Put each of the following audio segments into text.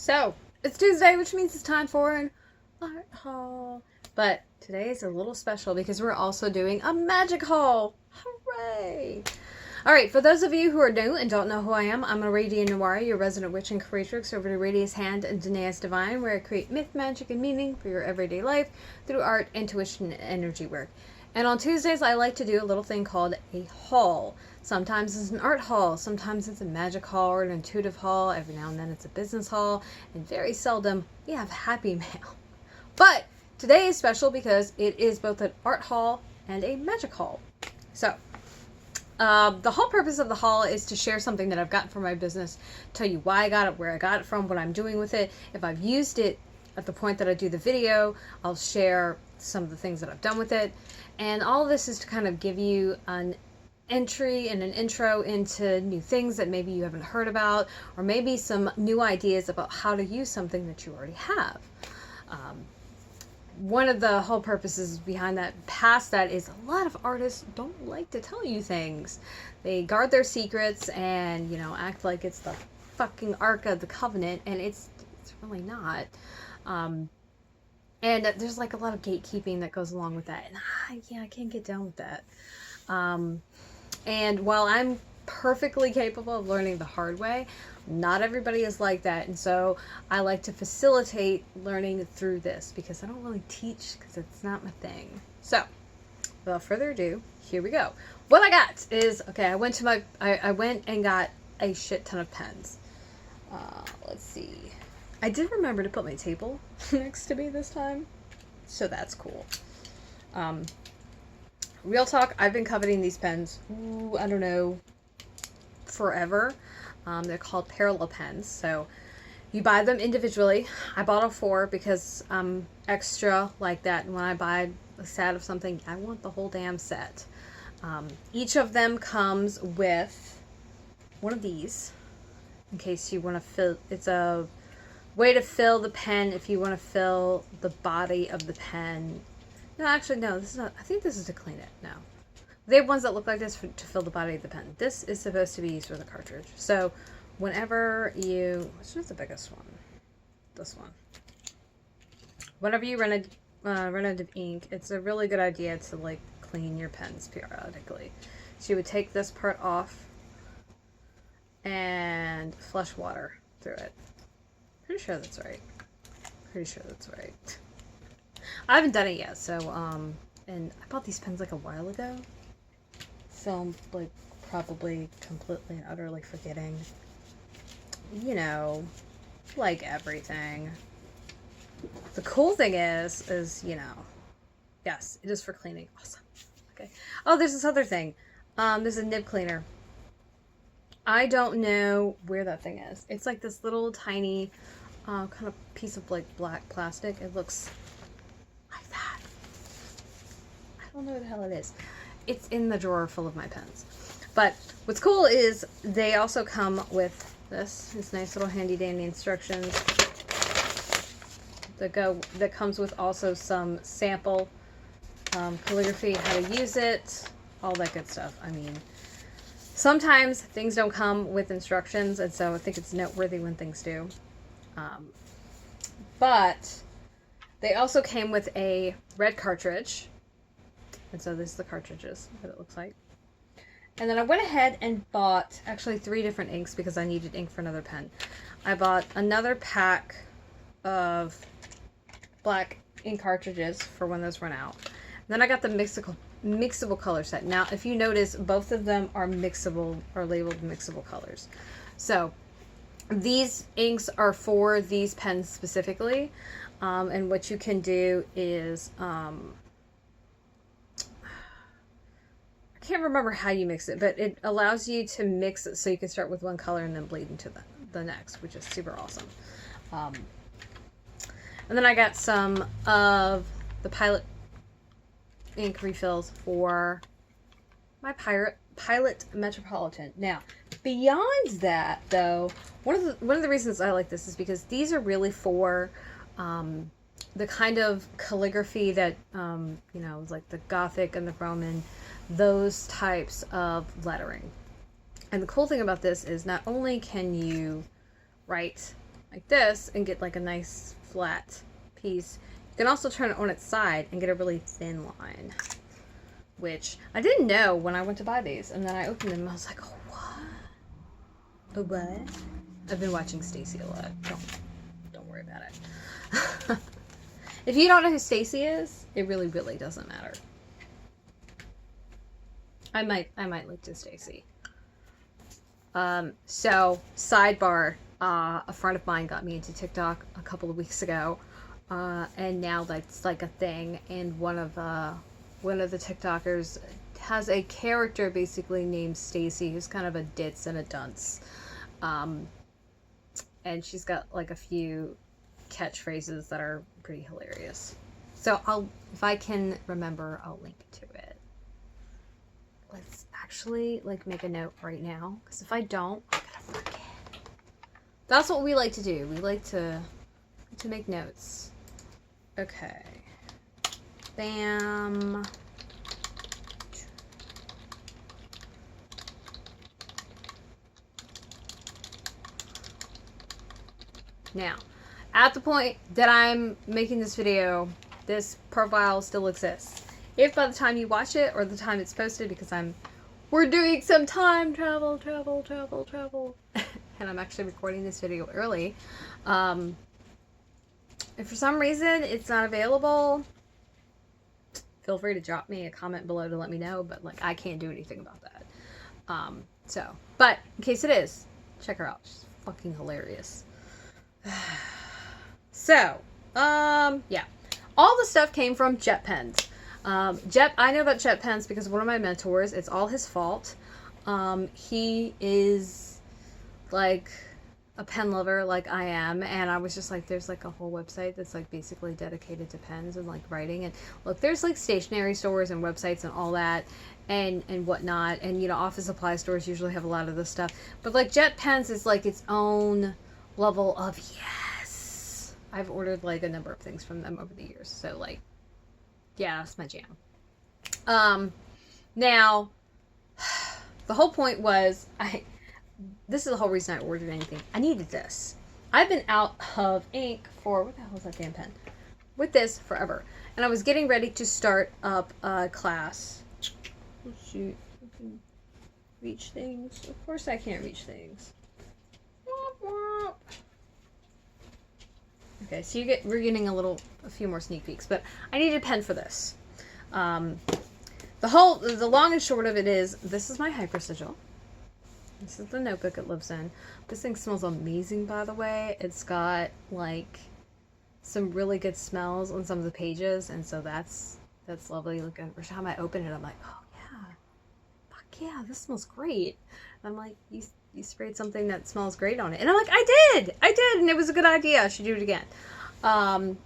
So, it's Tuesday, which means it's time for an art haul. But today is a little special because we're also doing a magic haul. Hooray! Alright, for those of you who are new and don't know who I am, I'm Aradia Noir, your resident witch and creatrix over to Radia's Hand and Danae's Divine, where I create myth, magic, and meaning for your everyday life through art, intuition, and energy work. And on Tuesdays, I like to do a little thing called a haul. Sometimes it's an art haul, sometimes it's a magic haul or an intuitive haul, every now and then it's a business haul, and very seldom we have happy mail. But today is special because it is both an art haul and a magic haul. So, the whole purpose of the haul is to share something that I've gotten for my business, tell you why I got it, where I got it from, what I'm doing with it. If I've used it at the point that I do the video, I'll share some of the things that I've done with it. And all of this is to kind of give you an entry and an intro into new things that maybe you haven't heard about, or maybe some new ideas about how to use something that you already have. One of the whole purposes behind that, past that, is a lot of artists don't like to tell you things. They guard their secrets and, act like it's the fucking Ark of the Covenant, and it's really not. And there's like a lot of gatekeeping that goes along with that. And I can't get down with that. And while I'm perfectly capable of learning the hard way, not everybody is like that. And so I like to facilitate learning through this because I don't really teach because it's not my thing. So without further ado, here we go. What I got is, okay, I went and got a shit ton of pens. Let's see. I did remember to put my table next to me this time, so that's cool. Real talk, I've been coveting these pens, I don't know, forever. They're called parallel pens, so you buy them individually. I bought all 4 because I'm extra like that, and when I buy a set of something, I want the whole damn set. Each of them comes with one of these, in case you want to fill. It's a way to fill the pen if you want to fill the body of the pen. No, actually, no, this is not. I think this is to clean it. No. They have ones that look like this to fill the body of the pen. This is supposed to be used with a cartridge. So, whenever you... Which is the biggest one? This one. Whenever you run out of ink, it's a really good idea to, like, clean your pens periodically. So you would take this part off and flush water through it. Pretty sure that's right. I haven't done it yet, so, and I bought these pens like a while ago, so I'm, like, probably completely and utterly forgetting, like everything. The cool thing is, yes, it is for cleaning. Awesome. Okay. Oh, there's this other thing. There's a nib cleaner. I don't know where that thing is. It's like this little tiny kind of piece of like black plastic. It looks like that. I don't know where the hell it is. It's in the drawer full of my pens. But what's cool is they also come with this nice little handy dandy instructions that comes with also some sample calligraphy, how to use it, all that good stuff. I mean, sometimes things don't come with instructions, and so I think it's noteworthy when things do. But they also came with a red cartridge. And so this is the cartridges, what it looks like. And then I went ahead and bought actually 3 different inks because I needed ink for another pen. I bought another pack of black ink cartridges for when those run out. And then I got the mixable color set. Now, if you notice, both of them are mixable, or labeled mixable colors. So these inks are for these pens specifically, and what you can do is, I can't remember how you mix it, but it allows you to mix it so you can start with one color and then bleed into the next, which is super awesome. And then I got some of the Pilot ink refills for my Pilot Metropolitan. Now, beyond that, though, one of the reasons I like this is because these are really for the kind of calligraphy that like the Gothic and the Roman, those types of lettering. And the cool thing about this is not only can you write like this and get like a nice flat piece. You can also turn it on its side and get a really thin line, which I didn't know when I went to buy these, and then I opened them and I was like, oh, what? Oh, what? I've been watching Stacy a lot. Don't worry about it. If you don't know who Stacy is, it really, really doesn't matter. I might link to Stacy. So sidebar, a friend of mine got me into TikTok a couple of weeks ago, and now that's like a thing. And one of the TikTokers has a character basically named Stacy, who's kind of a ditz and a dunce, and she's got like a few catchphrases that are pretty hilarious. So if I can remember, I'll link to it. Let's actually like make a note right now, because if I don't, I'm gonna forget. That's what we like to do. We like to make notes. Okay. Bam. Now, at the point that I'm making this video, this profile still exists. If by the time you watch it or the time it's posted, because we're doing some time travel, and I'm actually recording this video early. If for some reason it's not available, feel free to drop me a comment below to let me know, but like I can't do anything about that. But in case it is, check her out. She's fucking hilarious. So, yeah. All the stuff came from JetPens. I know about JetPens because one of my mentors, it's all his fault. He is like a pen lover like I am, and I was just like, there's like a whole website that's like basically dedicated to pens and like writing. And look, there's like stationery stores and websites and all that and whatnot, and you know, office supply stores usually have a lot of this stuff, but like JetPens is like its own level of yes. I've ordered like a number of things from them over the years, so like yeah, that's my jam. Now the whole point was this is the whole reason I ordered anything. I needed this. I've been out of ink for, what the hell is that damn pen? With this forever. And I was getting ready to start up a class. Oh shoot, I can reach things. Of course I can't reach things. Okay, so we're getting a few more sneak peeks, but I needed a pen for this. The long and short of it is, this is my hypersigil. This is the notebook it lives in. This thing smells amazing, by the way. It's got like some really good smells on some of the pages, and so that's lovely. Look, every time I open it, I'm like, oh yeah, fuck yeah, this smells great. And I'm like, you sprayed something that smells great on it, and I'm like, I did, and it was a good idea. I should do it again. Look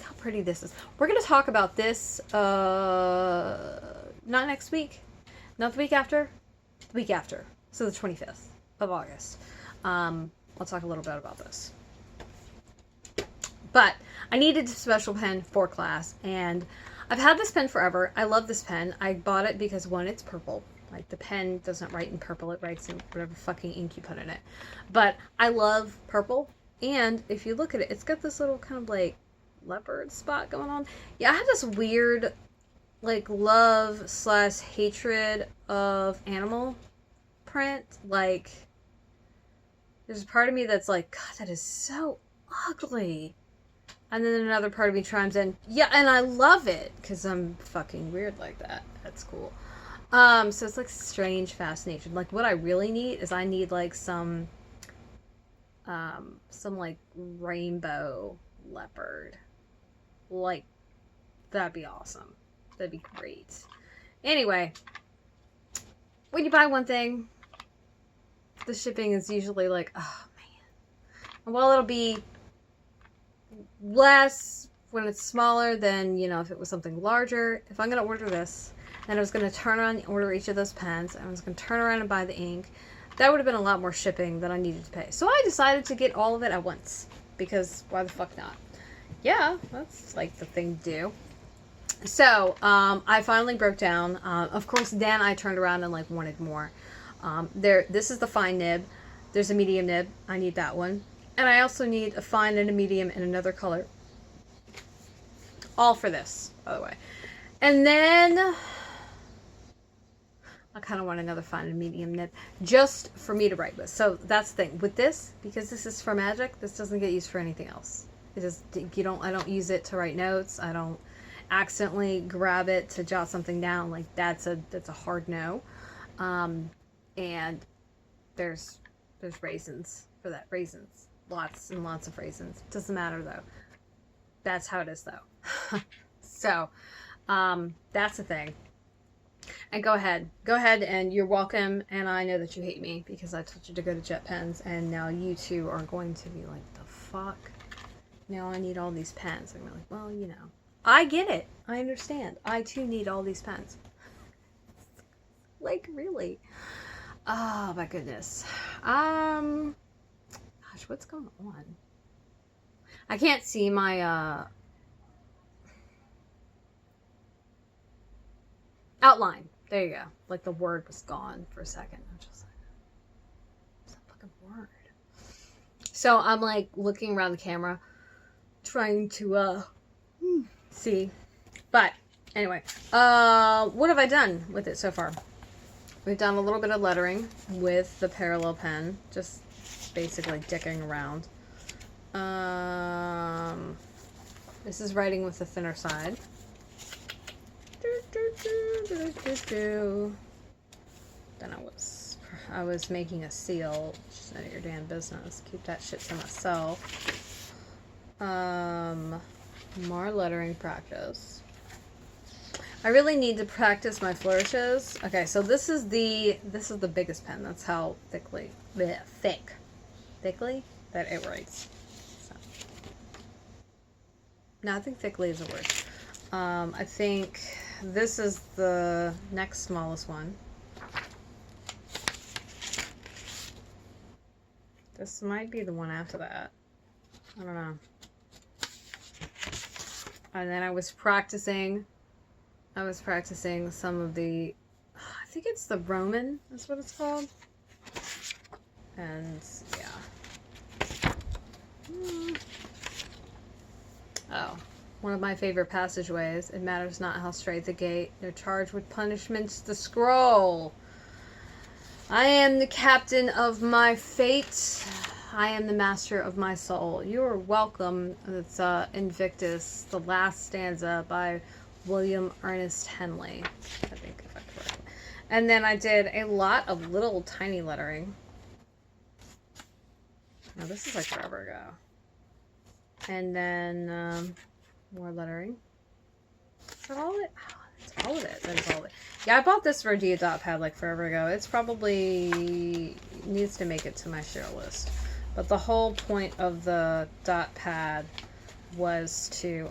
how pretty this is. We're gonna talk about this not next week, not the week after. The week after, so the 25th of August. I'll talk a little bit about this. But I needed a special pen for class, and I've had this pen forever. I love this pen. I bought it because, one, it's purple. Like, the pen doesn't write in purple, it writes in whatever fucking ink you put in it. But I love purple, and if you look at it, it's got this little kind of like leopard spot going on. Yeah, I have this weird like love/hatred of animal print. Like, there's a part of me that's like, God, that is so ugly, and then another part of me chimes in, yeah, and I love it because I'm fucking weird like that. That's cool. So it's like strange fascination. Like, what I really need is I need like some like rainbow leopard. Like, that'd be awesome. That'd be great. Anyway, when you buy one thing, the shipping is usually like, oh man. And while it'll be less when it's smaller than, you know, if it was something larger, if I'm going to order this, then I was going to turn around and order each of those pens, and I was going to turn around and buy the ink, that would have been a lot more shipping than I needed to pay. So I decided to get all of it at once, because why the fuck not? Yeah, that's like the thing to do. So, I finally broke down. Of course, then I turned around and like wanted more. This is the fine nib. There's a medium nib. I need that one. And I also need a fine and a medium and another color. All for this, by the way. And then I kind of want another fine and medium nib just for me to write with. So that's the thing with this, because this is for Magick, this doesn't get used for anything else. It just, I don't use it to write notes. I don't accidentally grab it to jot something down. Like that's a hard no. And there's raisins for that. Raisins. Lots and lots of raisins. Doesn't matter though. That's how it is though. So, that's the thing. And go ahead, and you're welcome. And I know that you hate me because I told you to go to JetPens, and now you two are going to be like, the fuck? Now I need all these pens. I'm like, well, you know, I get it. I understand. I too need all these pens. Like, really? Oh my goodness. Gosh, what's going on? I can't see my outline. There you go. Like the word was gone for a second. I'm just like, what's that fucking word? So I'm like looking around the camera, trying to see. But anyway, what have I done with it so far? We've done a little bit of lettering with the parallel pen, just basically dicking around. This is writing with the thinner side. Then I was making a seal. Just none of your damn business. Keep that shit to myself. More lettering practice. I really need to practice my flourishes. Okay, so this is the biggest pen. That's how thickly that it writes. So. No, I think thickly is a word. I think this is the next smallest one. This might be the one after that. I don't know. And then I was practicing some of the, I think it's the Roman, that's what it's called. And yeah. Oh, one of my favorite passageways. It matters not how straight the gate. They're charged with punishments to scroll. I am the captain of my fate. I am the master of my soul. You are welcome. It's Invictus, the last stanza by William Ernest Henley, I think, if I correct. And then I did a lot of little tiny lettering. Now this is like forever ago. And then more lettering. Is that all of it? Oh, that's all of it. That is all of it. Yeah, I bought this Rhodia Dot pad like forever ago. It's probably needs to make it to my share list. But the whole point of the dot pad was to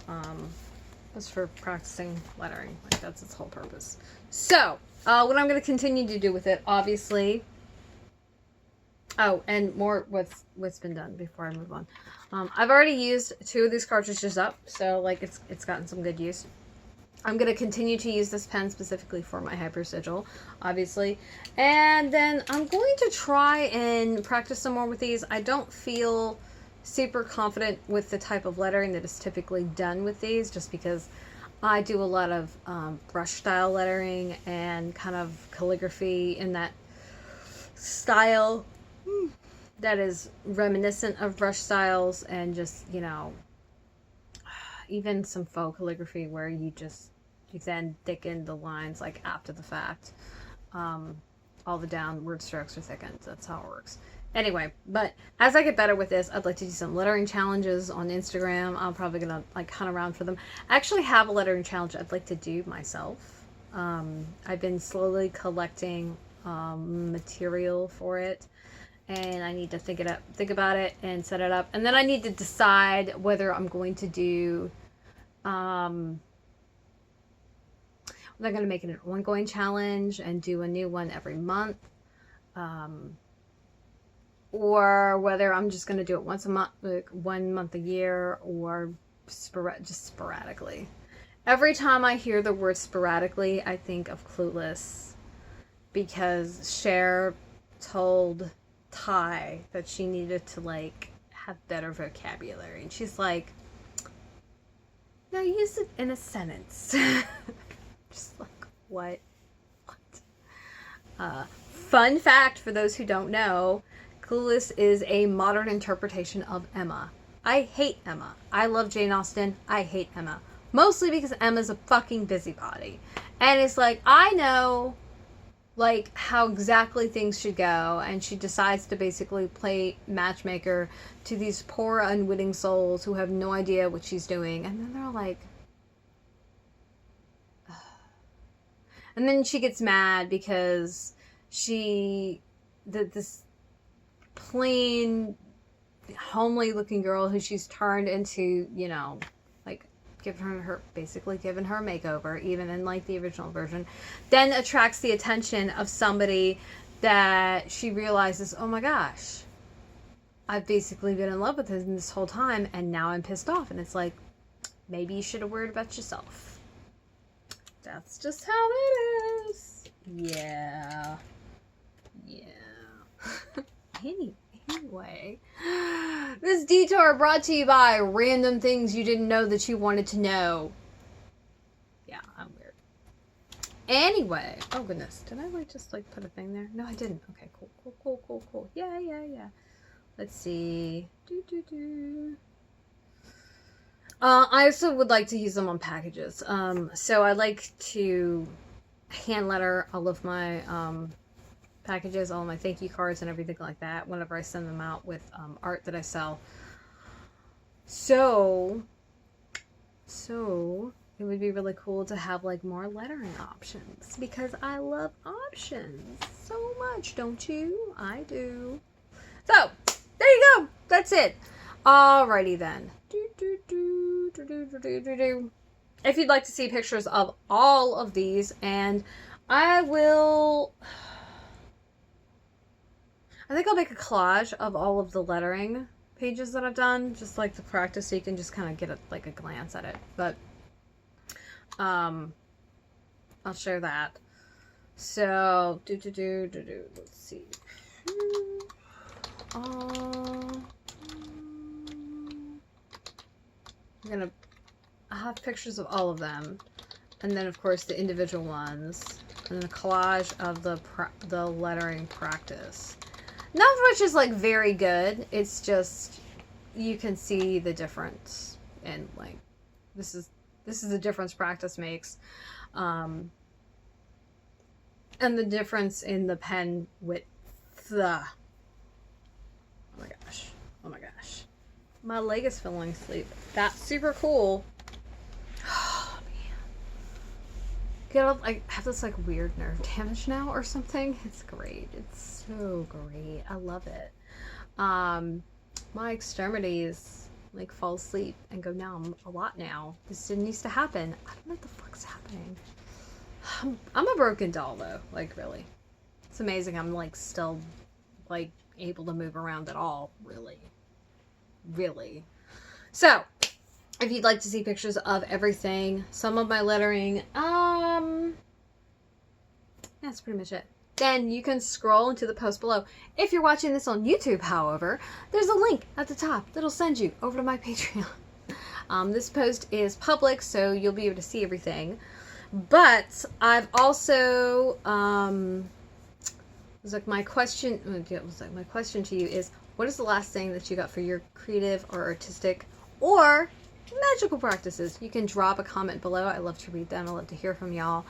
was for practicing lettering. Like that's its whole purpose. So what I'm going to continue to do with it, obviously. Oh, and more what's been done before I move on. I've already used 2 of these cartridges up, so like it's gotten some good use. I'm going to continue to use this pen specifically for my hypersigil, obviously. And then I'm going to try and practice some more with these. I don't feel super confident with the type of lettering that is typically done with these, just because I do a lot of brush style lettering and kind of calligraphy in that style that is reminiscent of brush styles, and just, you know, even some faux calligraphy where you then thicken the lines like after the fact. All the downward strokes are thickened. That's how it works. Anyway, but as I get better with this, I'd like to do some lettering challenges on Instagram. I'm probably gonna like hunt around for them. I actually have a lettering challenge I'd like to do myself. I've been slowly collecting material for it, and I need to think about it and set it up. And then I need to decide whether I'm going to do they're going to make it an ongoing challenge and do a new one every month, or whether I'm just going to do it once a month, like 1 month a year, or just sporadically. Every time I hear the word sporadically, I think of Clueless, because Cher told Ty that she needed to like have better vocabulary. And she's like, no, use it in a sentence. Just like, what? Fun fact for those who don't know, Clueless is a modern interpretation of Emma. I hate Emma. I love Jane Austen. I hate Emma. Mostly because Emma's a fucking busybody. And it's like, I know, like, how exactly things should go, and she decides to basically play matchmaker to these poor, unwitting souls who have no idea what she's doing. And then they're like... And then she gets mad because this plain, homely looking girl who she's turned into, you know, like, basically given her a makeover, even in like the original version, then attracts the attention of somebody that she realizes, oh my gosh, I've basically been in love with him this whole time, and now I'm pissed off. And it's like, maybe you should have worried about yourself. That's just how it is. Yeah. Anyway, this detour brought to you by random things you didn't know that you wanted to know. Yeah, I'm weird. Anyway, oh goodness, did I like just like put a thing there? No, I didn't. Okay, cool. Yeah. Let's see. I also would like to use them on packages. So I like to hand letter all of my packages, all my thank you cards and everything like that whenever I send them out with art that I sell. So it would be really cool to have like more lettering options, because I love options so much, don't you? I do. So there you go. That's it. Alrighty then. If you'd like to see pictures of all of these, and I think I'll make a collage of all of the lettering pages that I've done, just like to practice, so you can just kind of get a glance at it. But I'll share that. So let's see. I have pictures of all of them, and then of course the individual ones, and then a collage of the lettering practice. None of which is like very good. It's just, you can see the difference, and like this is the difference practice makes, and the difference in the pen width. Oh my gosh, my leg is falling asleep. That's super cool. Oh man, I have this like weird nerve damage now or something. It's great. It's so great. I love it. My extremities like fall asleep and go numb a lot now. This didn't used to happen. I don't know what the fuck's happening. I'm a broken doll though. Like, really, it's amazing. I'm like still like able to move around at all. Really. So if you'd like to see pictures of everything, some of my lettering, that's pretty much it. Then you can scroll into the post below. If you're watching this on YouTube, however, there's a link at the top that'll send you over to my Patreon. This post is public, so you'll be able to see everything. But I've also, my question to you is, what is the last thing that you got for your creative or artistic or magical practices? You can drop a comment below. I love to read them. I love to hear from y'all.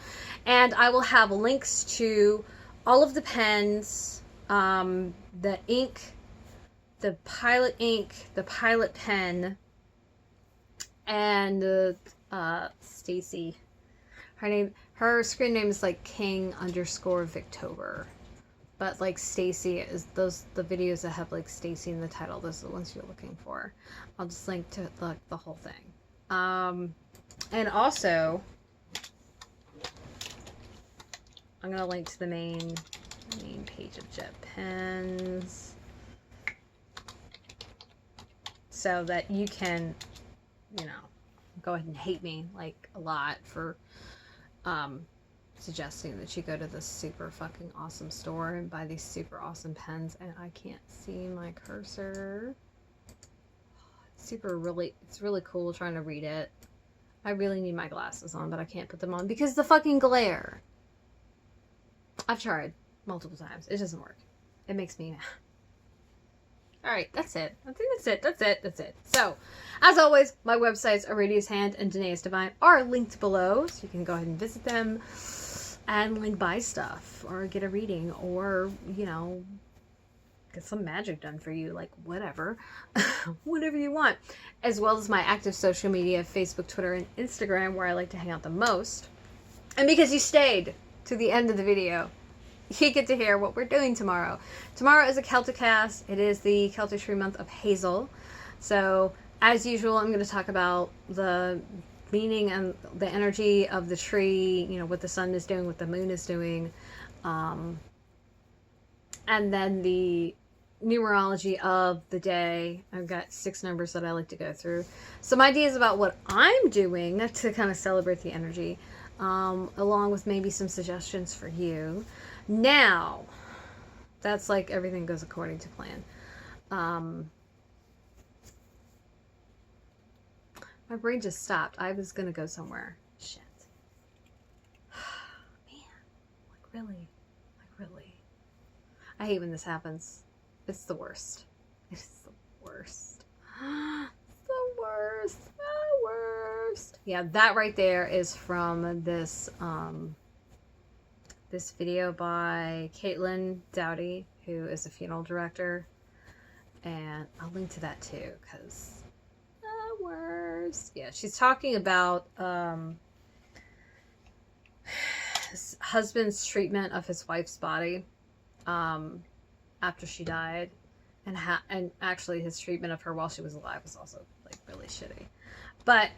And I will have links to all of the pens, the ink, the Pilot ink, the Pilot pen, and Stacy. Her screen name is like King_Victober. But like Stacy is the videos that have like Stacy in the title. Those are the ones you're looking for. I'll just link to the whole thing. And also, I'm gonna link to the main page of JetPens, so that you can, go ahead and hate me like a lot for suggesting that you go to this super fucking awesome store and buy these super awesome pens. And I can't see my cursor. it's really cool trying to read it. I really need my glasses on, but I can't put them on because the fucking glare. I've tried multiple times. It doesn't work. It makes me mad. Alright, that's it. I think that's it. So, as always, my websites, Aradia's Hand and Danae's Divine, are linked below, so you can go ahead and visit them and like buy stuff or get a reading or, you know, get some magic done for you, like whatever. Whatever you want. As well as my active social media, Facebook, Twitter, and Instagram, where I like to hang out the most. And because you stayed to the end of the video, you get to hear what we're doing tomorrow. Tomorrow is a Celtic cast. It is the Celtic tree month of Hazel. So, as usual, I'm going to talk about the meaning and the energy of the tree, you know, what the sun is doing, what the moon is doing, and then the numerology of the day. I've got 6 numbers that I like to go through. Some ideas about what I'm doing to kind of celebrate the energy, along with maybe some suggestions for you. Now, that's like everything goes according to plan. My brain just stopped. I was going to go somewhere. Shit. Man. Like really. I hate when this happens. It's the worst. It's the worst. The worst. Yeah, that right there is from this, this video by Caitlin Dowdy, who is a funeral director. And I'll link to that too, because the worst. Yeah, she's talking about his husband's treatment of his wife's body after she died. And actually his treatment of her while she was alive was also like really shitty. But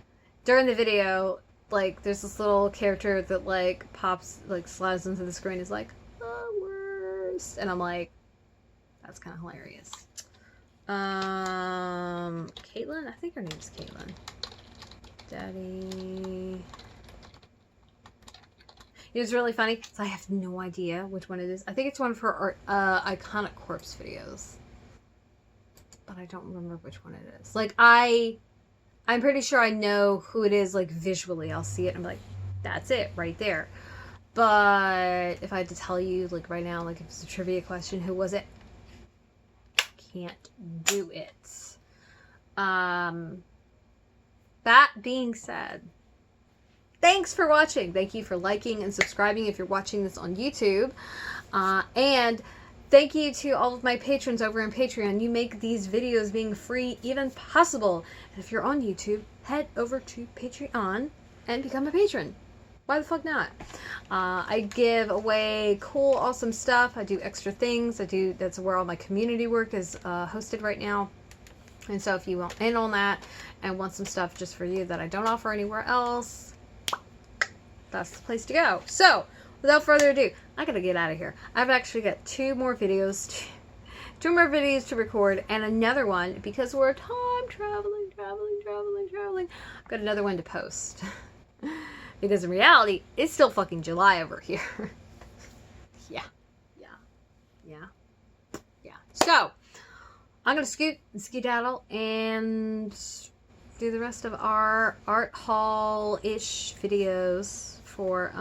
during the video, like, there's this little character that, like, pops, like, slides into the screen, is like, the worst. And I'm like, that's kind of hilarious. Caitlin? I think her name's Caitlin. Daddy. It was really funny, so I have no idea which one it is. I think it's one of her iconic corpse videos. But I don't remember which one it is. Like, I'm pretty sure I know who it is, like, visually. I'll see it and I'm like, that's it, right there. But if I had to tell you, like, right now, like, if it's a trivia question, who was it? Can't do it. That being said, thanks for watching. Thank you for liking and subscribing if you're watching this on YouTube. And thank you to all of my patrons over on Patreon. You make these videos being free even possible. And if you're on YouTube, head over to Patreon and become a patron. Why the fuck not? I give away cool, awesome stuff. I do extra things. That's where all my community work is hosted right now. And so if you want in on that and want some stuff just for you that I don't offer anywhere else, that's the place to go. So, without further ado, I gotta get out of here. I've actually got 2 more videos to record and another one, because we're time traveling. I've got another one to post. Because in reality, it's still fucking July over here. Yeah. So, I'm gonna scoot and skedaddle and do the rest of our art haul-ish videos for,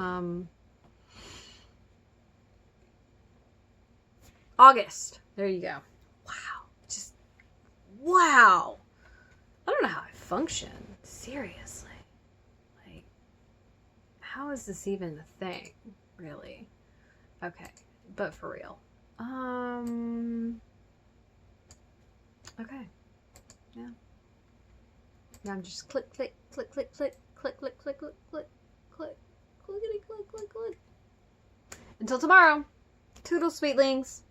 August. There you go. Wow. I don't know how I function. Seriously. Like, how is this even a thing? Really? Okay. But for real. Okay. Yeah. Now I'm just click. Until tomorrow. Toodles, sweetlings.